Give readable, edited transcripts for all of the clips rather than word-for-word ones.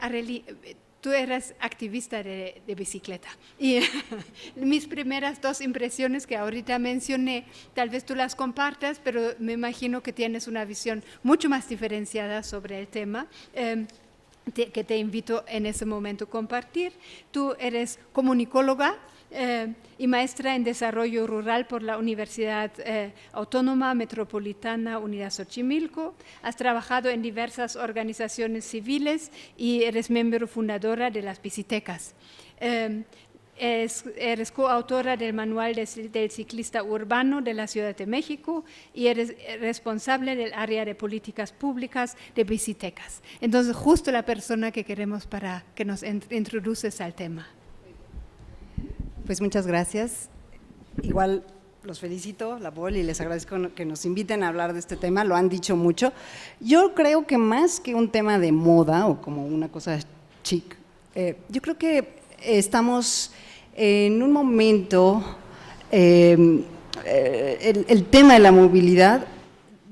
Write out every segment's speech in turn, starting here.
Arely, tú eres activista de bicicleta y mis primeras dos impresiones que ahorita mencioné, tal vez tú las compartas, pero me imagino que tienes una visión mucho más diferenciada sobre el tema. Que te invito en ese momento a compartir. Tú eres comunicóloga y maestra en desarrollo rural por la Universidad Autónoma Metropolitana Unidad Xochimilco. Has trabajado en diversas organizaciones civiles y eres miembro fundadora de las Bicitecas. Eres coautora del Manual del Ciclista Urbano de la Ciudad de México y eres responsable del área de políticas públicas de Bicitecas. Entonces, justo la persona que queremos para que nos introduces al tema. Pues muchas gracias. Igual los felicito, la BOL, y les agradezco que nos inviten a hablar de este tema, lo han dicho mucho. Yo creo que más que un tema de moda o como una cosa chic, yo creo que estamos en un momento, el tema de la movilidad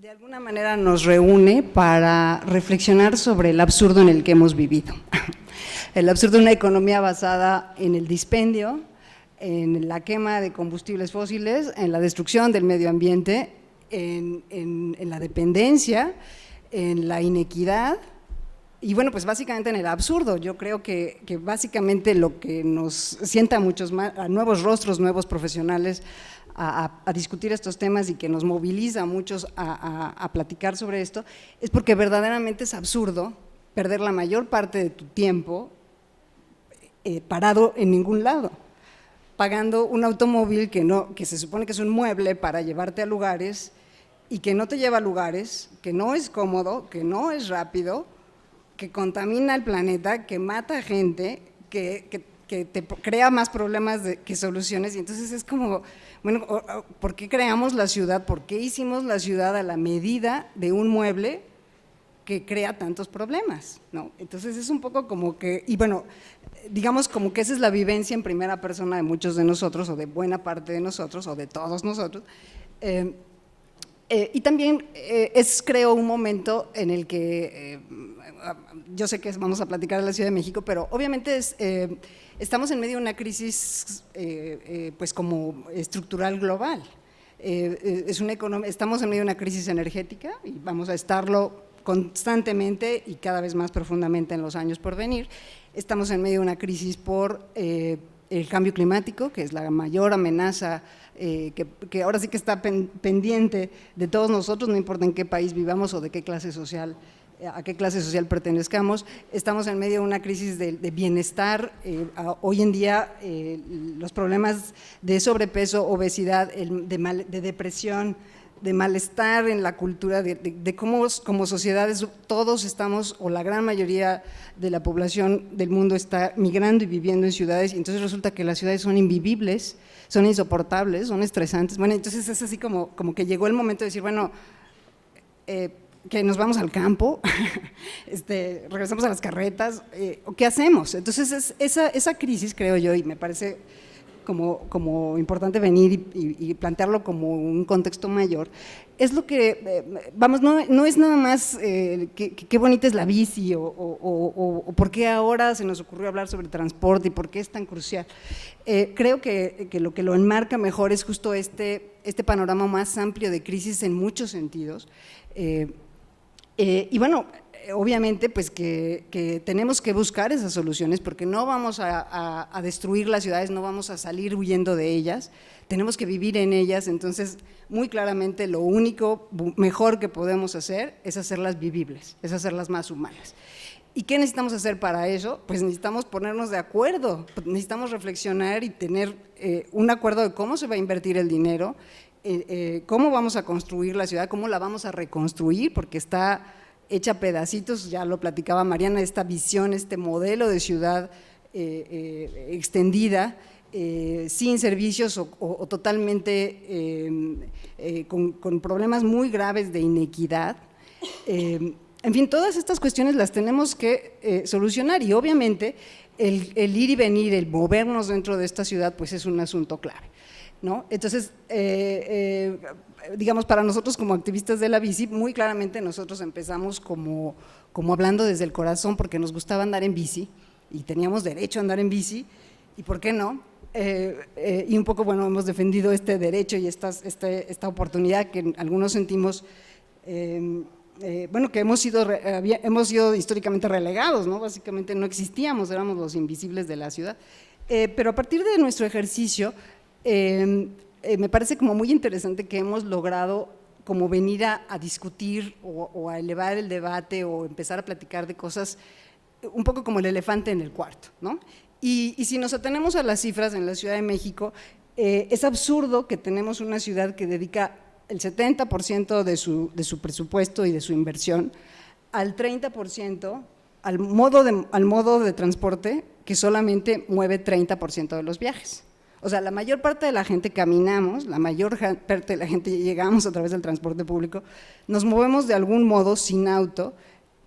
de alguna manera nos reúne para reflexionar sobre el absurdo en el que hemos vivido. El absurdo de una economía basada en el dispendio, en la quema de combustibles fósiles, en la destrucción del medio ambiente, en la dependencia, en la inequidad. Y bueno, pues básicamente en el absurdo. Yo creo que básicamente lo que nos sienta a muchos más, a nuevos rostros, nuevos profesionales a discutir estos temas y que nos moviliza a muchos a platicar sobre esto, es porque verdaderamente es absurdo perder la mayor parte de tu tiempo parado en ningún lado, pagando un automóvil que se supone que es un mueble para llevarte a lugares y que no te lleva a lugares, que no es cómodo, que no es rápido, que contamina el planeta, que mata gente, que te crea más problemas que soluciones. Y entonces es como, bueno, ¿por qué creamos la ciudad? ¿Por qué hicimos la ciudad a la medida de un mueble que crea tantos problemas? ¿No? Entonces es un poco como que, y bueno, digamos como que esa es la vivencia en primera persona de muchos de nosotros, o de buena parte de nosotros, o de todos nosotros. Y también es, creo, un momento en el que, yo sé que vamos a platicar de la Ciudad de México, pero obviamente estamos en medio de una crisis pues como estructural global. Estamos en medio de una crisis energética y vamos a estarlo constantemente y cada vez más profundamente en los años por venir. Estamos en medio de una crisis por el cambio climático, que es la mayor amenaza que ahora sí que está pendiente de todos nosotros, no importa en qué país vivamos o de qué clase social, a qué clase social pertenezcamos. Estamos en medio de una crisis de bienestar. Hoy en día los problemas de sobrepeso, obesidad, de depresión, de malestar en la cultura, de cómo como sociedades todos estamos, o la gran mayoría de la población del mundo está migrando y viviendo en ciudades, y entonces resulta que las ciudades son invivibles, son insoportables, son estresantes. Bueno, entonces es así como que llegó el momento de decir, bueno, que nos vamos al campo, regresamos a las carretas, ¿o qué hacemos? Entonces esa crisis, creo yo, y me parece como importante venir y plantearlo como un contexto mayor, es lo que, vamos, no es nada más qué bonita es la bici o por qué ahora se nos ocurrió hablar sobre transporte y por qué es tan crucial. Creo que lo que lo enmarca mejor es justo este panorama más amplio de crisis en muchos sentidos. Y bueno, obviamente pues que tenemos que buscar esas soluciones, porque no vamos a destruir las ciudades, no vamos a salir huyendo de ellas, tenemos que vivir en ellas. Entonces muy claramente lo único mejor que podemos hacer es hacerlas vivibles, es hacerlas más humanas. ¿Y qué necesitamos hacer para eso? Pues necesitamos ponernos de acuerdo, necesitamos reflexionar y tener un acuerdo de cómo se va a invertir el dinero, cómo vamos a construir la ciudad, cómo la vamos a reconstruir, porque está hecha a pedacitos. Ya lo platicaba Mariana, esta visión, este modelo de ciudad extendida, sin servicios o totalmente con problemas muy graves de inequidad. En fin, todas estas cuestiones las tenemos que solucionar, y obviamente el ir y venir, el movernos dentro de esta ciudad, pues es un asunto clave, ¿no? Entonces, digamos, para nosotros como activistas de la bici, muy claramente nosotros empezamos como como hablando desde el corazón, porque nos gustaba andar en bici y teníamos derecho a andar en bici, y por qué no, y un poco, bueno, hemos defendido este derecho y esta oportunidad que algunos sentimos, bueno, que hemos sido históricamente relegados, ¿no? Básicamente no existíamos, éramos los invisibles de la ciudad, pero a partir de nuestro ejercicio, me parece como muy interesante que hemos logrado como venir a discutir o a elevar el debate o empezar a platicar de cosas un poco como el elefante en el cuarto, ¿no? Y si nos atenemos a las cifras en la Ciudad de México, es absurdo que tenemos una ciudad que dedica el 70% de su presupuesto y de su inversión al 30% al modo de transporte que solamente mueve 30% de los viajes. O sea, la mayor parte de la gente caminamos, la mayor parte de la gente llegamos a través del transporte público, nos movemos de algún modo sin auto,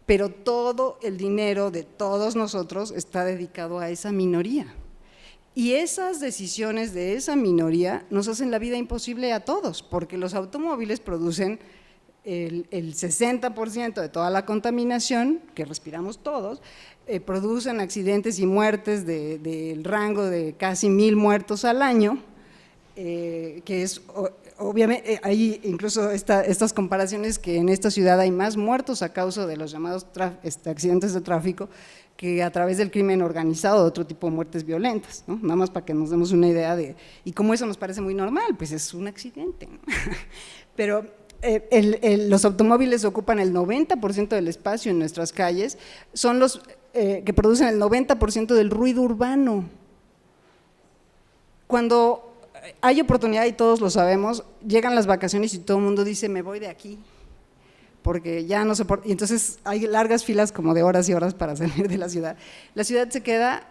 pero todo el dinero de todos nosotros está dedicado a esa minoría. Y esas decisiones de esa minoría nos hacen la vida imposible a todos, porque los automóviles producen el 60% de toda la contaminación que respiramos todos, producen accidentes y muertes del rango de casi 1000 muertos al año, que es obviamente, hay incluso estas comparaciones que en esta ciudad hay más muertos a causa de los llamados accidentes de tráfico que a través del crimen organizado, de otro tipo de muertes violentas, ¿no? Nada más para que nos demos una idea de, y como eso nos parece muy normal, pues es un accidente, ¿no? Pero los automóviles ocupan el 90% del espacio en nuestras calles, son los que producen el 90% del ruido urbano. Cuando hay oportunidad, y todos lo sabemos, llegan las vacaciones y todo el mundo dice, me voy de aquí, porque ya no soporto, y entonces hay largas filas como de horas y horas para salir de la ciudad. La ciudad se queda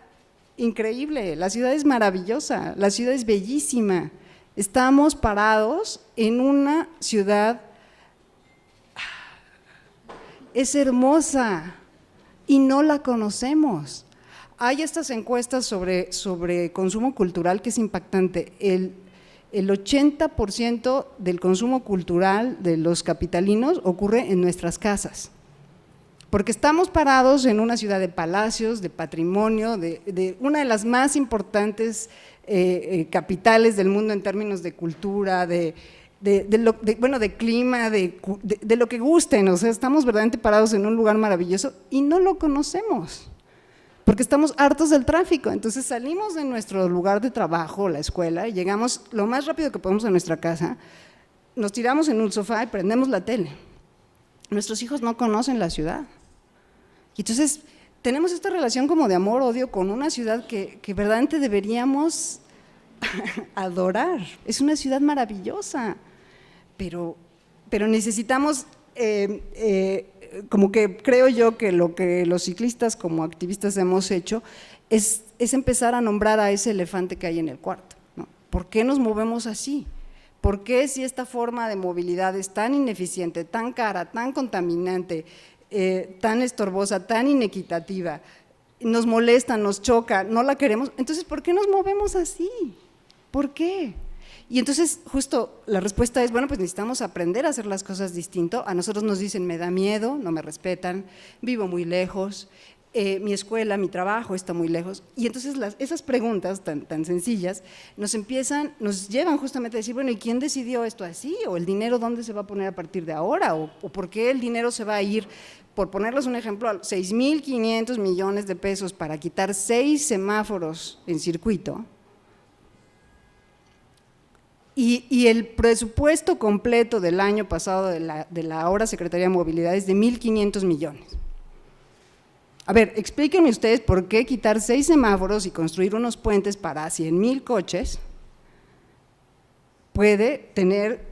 increíble, la ciudad es maravillosa, la ciudad es bellísima, estamos parados en una ciudad, es hermosa y no la conocemos. Hay estas encuestas sobre consumo cultural que es impactante. El 80% del consumo cultural de los capitalinos ocurre en nuestras casas, porque estamos parados en una ciudad de palacios, de patrimonio, de una de las más importantes capitales del mundo en términos de cultura, de clima, de lo que gusten. O sea, estamos verdaderamente parados en un lugar maravilloso y no lo conocemos, porque estamos hartos del tráfico. Entonces salimos de nuestro lugar de trabajo, la escuela, y llegamos lo más rápido que podemos a nuestra casa, nos tiramos en un sofá y prendemos la tele. Nuestros hijos no conocen la ciudad. Y entonces tenemos esta relación como de amor-odio con una ciudad que verdaderamente deberíamos adorar. Es una ciudad maravillosa, pero necesitamos… como que creo yo que lo que los ciclistas como activistas hemos hecho es empezar a nombrar a ese elefante que hay en el cuarto, ¿no? ¿Por qué nos movemos así? ¿Por qué, si esta forma de movilidad es tan ineficiente, tan cara, tan contaminante, tan estorbosa, tan inequitativa, nos molesta, nos choca, no la queremos? Entonces, ¿por qué nos movemos así? ¿Por qué? Y entonces justo la respuesta es, bueno, pues necesitamos aprender a hacer las cosas distinto. A nosotros nos dicen, me da miedo, no me respetan, vivo muy lejos, mi escuela, mi trabajo está muy lejos. Y entonces esas preguntas tan sencillas nos llevan justamente a decir, bueno, ¿y quién decidió esto así? ¿O el dinero dónde se va a poner a partir de ahora? ¿O por qué el dinero se va a ir, por ponerles un ejemplo, a 6,500 millones de pesos para quitar 6 semáforos en circuito? Y el presupuesto completo del año pasado de la ahora Secretaría de Movilidad es de 1,500 millones. A ver, explíquenme ustedes por qué quitar 6 semáforos y construir unos puentes para 100,000 coches puede tener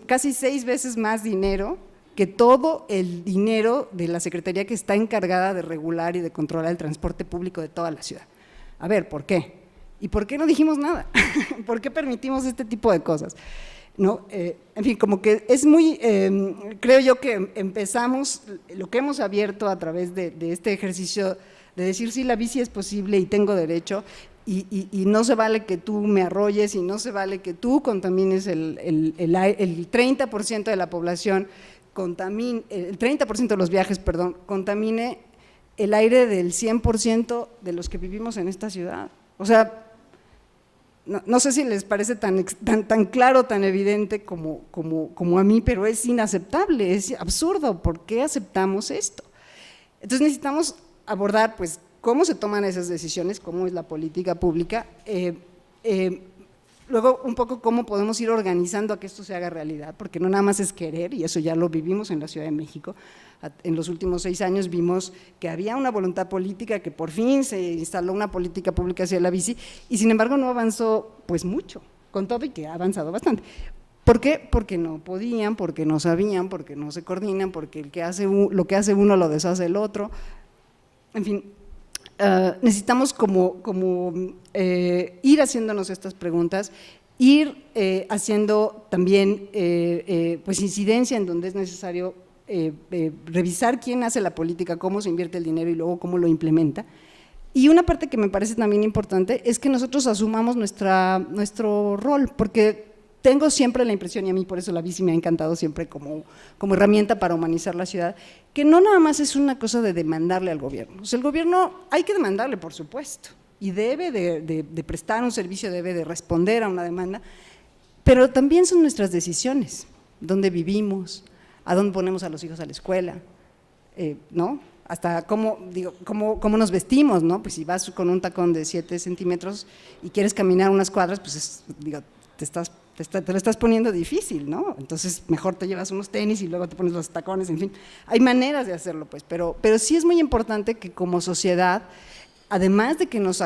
casi 6 veces más dinero que todo el dinero de la Secretaría que está encargada de regular y de controlar el transporte público de toda la ciudad. A ver, ¿por qué? ¿Y por qué no dijimos nada? ¿Por qué permitimos este tipo de cosas? ¿No? En fin, como que es muy, creo yo que empezamos, lo que hemos abierto a través de este ejercicio de decir, sí, la bici es posible y tengo derecho, y no se vale que tú me arrolles y no se vale que tú contamines el 30% de la población el 30% de los viajes, perdón, contamine el aire del 100% de los que vivimos en esta ciudad. O sea, no sé si les parece tan claro, tan evidente como a mí, pero es inaceptable, es absurdo. ¿Por qué aceptamos esto? Entonces necesitamos abordar, pues, cómo se toman esas decisiones, cómo es la política pública, luego un poco cómo podemos ir organizando a que esto se haga realidad, porque no nada más es querer, y eso ya lo vivimos en la Ciudad de México. En los últimos 6 años vimos que había una voluntad política, que por fin se instaló una política pública hacia la bici, y sin embargo no avanzó pues mucho, con todo y que ha avanzado bastante. ¿Por qué? Porque no podían, porque no sabían, porque no se coordinan, porque lo que hace uno lo deshace el otro. En fin, necesitamos ir haciéndonos estas preguntas, ir haciendo también pues incidencia en donde es necesario revisar quién hace la política, cómo se invierte el dinero y luego cómo lo implementa. Y una parte que me parece también importante es que nosotros asumamos nuestro rol, porque tengo siempre la impresión, y a mí por eso la bici me ha encantado siempre como herramienta para humanizar la ciudad, que no nada más es una cosa de demandarle al gobierno. O sea, el gobierno hay que demandarle, por supuesto, y debe de prestar un servicio, debe de responder a una demanda, pero también son nuestras decisiones, dónde vivimos, a dónde ponemos a los hijos a la escuela, ¿no? Hasta cómo nos vestimos, ¿no? Pues si vas con un tacón de 7 centímetros y quieres caminar unas cuadras, pues te lo estás poniendo difícil, ¿no? Entonces mejor te llevas unos tenis y luego te pones los tacones, en fin, hay maneras de hacerlo, pues, pero sí es muy importante que como sociedad, además de que nos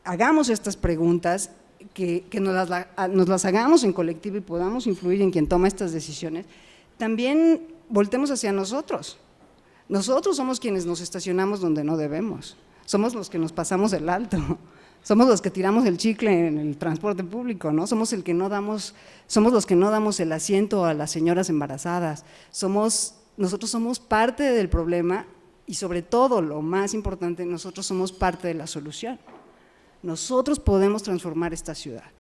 hagamos estas preguntas, que nos las hagamos en colectivo y podamos influir en quien toma estas decisiones, también voltemos hacia nosotros. Nosotros somos quienes nos estacionamos donde no debemos, somos los que nos pasamos el alto, somos los que tiramos el chicle en el transporte público, ¿no? Somos los que no damos el asiento a las señoras embarazadas, nosotros somos parte del problema y sobre todo, lo más importante, nosotros somos parte de la solución. Nosotros podemos transformar esta ciudad.